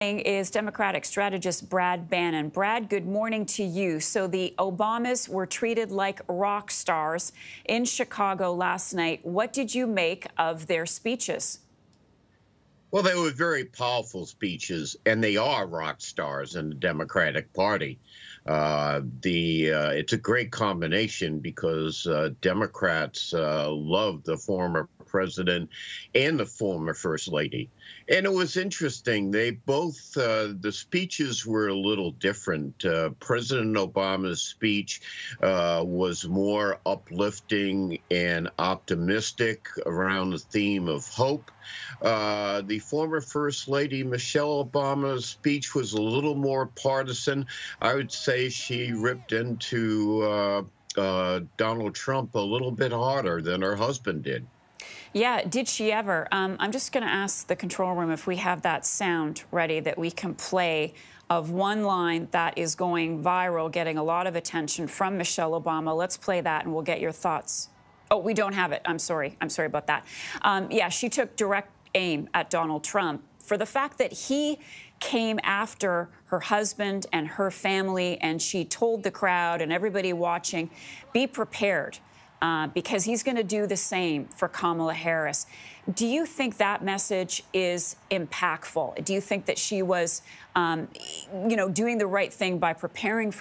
Is Democratic strategist Brad Bannon. Brad, good morning to you. So the Obamas were treated like rock stars in Chicago last night. What did you make of their speeches? Well, they were very powerful speeches, and they are rock stars in the Democratic Party. It's a great combination because Democrats love the former president and the former first lady. And it was interesting. They both, the speeches were a little different. President Obama's speech was more uplifting and optimistic around the theme of hope. The former First Lady Michelle Obama's speech was a little more partisan. I would say she ripped into Donald Trump a little bit harder than her husband did. Yeah, did she ever? I'm just going to ask the control room if we have that sound ready that we can play of one line that is going viral, getting a lot of attention from Michelle Obama. Let's play that and we'll get your thoughts. Oh, we don't have it. I'm sorry. I'm sorry about that. Yeah, she took direct aim at Donald Trump for the fact that he came after her husband and her family, and she told the crowd and everybody watching, be prepared. Because he's going to do the same for Kamala Harris. Do you think that message is impactful? Do you think that she was, doing the right thing by preparing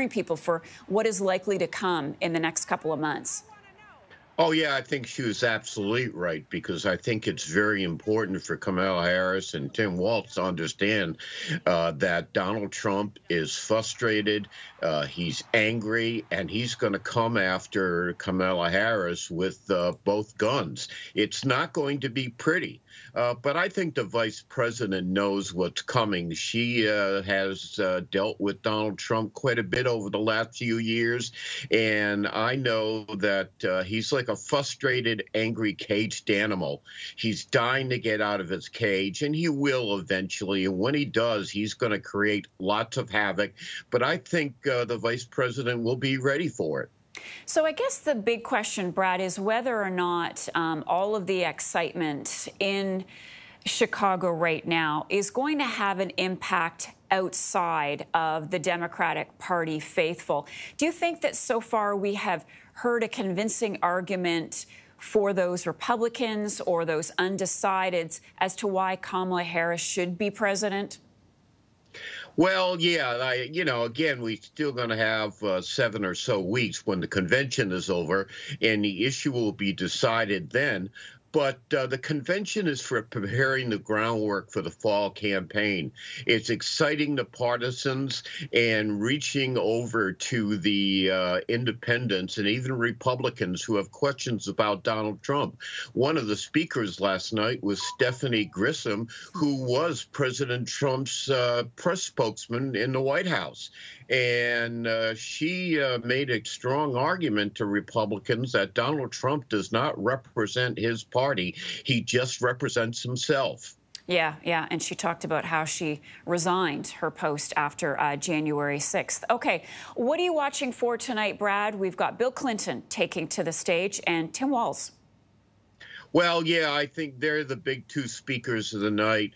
people for what is likely to come in the next couple of months? Oh, yeah, I think she was absolutely right, because I think it's very important for Kamala Harris and Tim Walz to understand that Donald Trump is frustrated, he's angry, and he's going to come after Kamala Harris with both guns. It's not going to be pretty, but I think the vice president knows what's coming. She has dealt with Donald Trump quite a bit over the last few years, and I know that he's like a frustrated, angry, caged animal. He's dying to get out of his cage, and he will eventually. And when he does, he's going to create lots of havoc. But I think the vice president will be ready for it. So I guess the big question, Brad, is whether or not all of the excitement in Chicago right now is going to have an impact outside of the Democratic Party faithful. Do you think that so far we have heard a convincing argument for those Republicans or those undecideds as to why Kamala Harris should be president? Well, yeah, again, we're still going to have 7 or so weeks when the convention is over, and the issue will be decided then. But the convention is for preparing the groundwork for the fall campaign. It's exciting the partisans and reaching over to the independents and even Republicans who have questions about Donald Trump. One of the speakers last night was Stephanie Grissom, who was President Trump's press spokesman in the White House. And she made a strong argument to Republicans that Donald Trump does not represent his party. He just represents himself. Yeah, and she talked about how she resigned her post after January 6th. Okay, what are you watching for tonight, Brad? We've got Bill Clinton taking to the stage and Tim Walz. Well, yeah, I think they're the big two speakers of the night.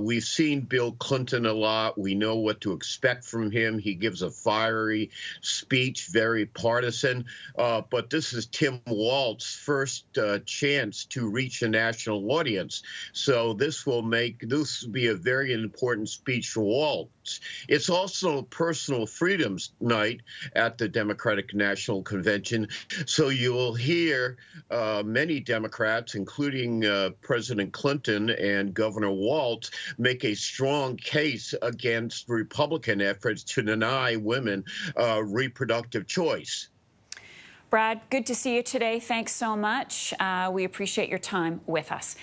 We've seen Bill Clinton a lot. We know what to expect from him. He gives a fiery speech, very partisan. But this is Tim Walz's first chance to reach a national audience. So this will be a very important speech for Walz. It's also personal freedoms night at the Democratic National Convention. So you will hear many Democrats, including President Clinton and Governor Walz, make a strong case against Republican efforts to deny women reproductive choice. Brad, good to see you today. Thanks so much. We appreciate your time with us.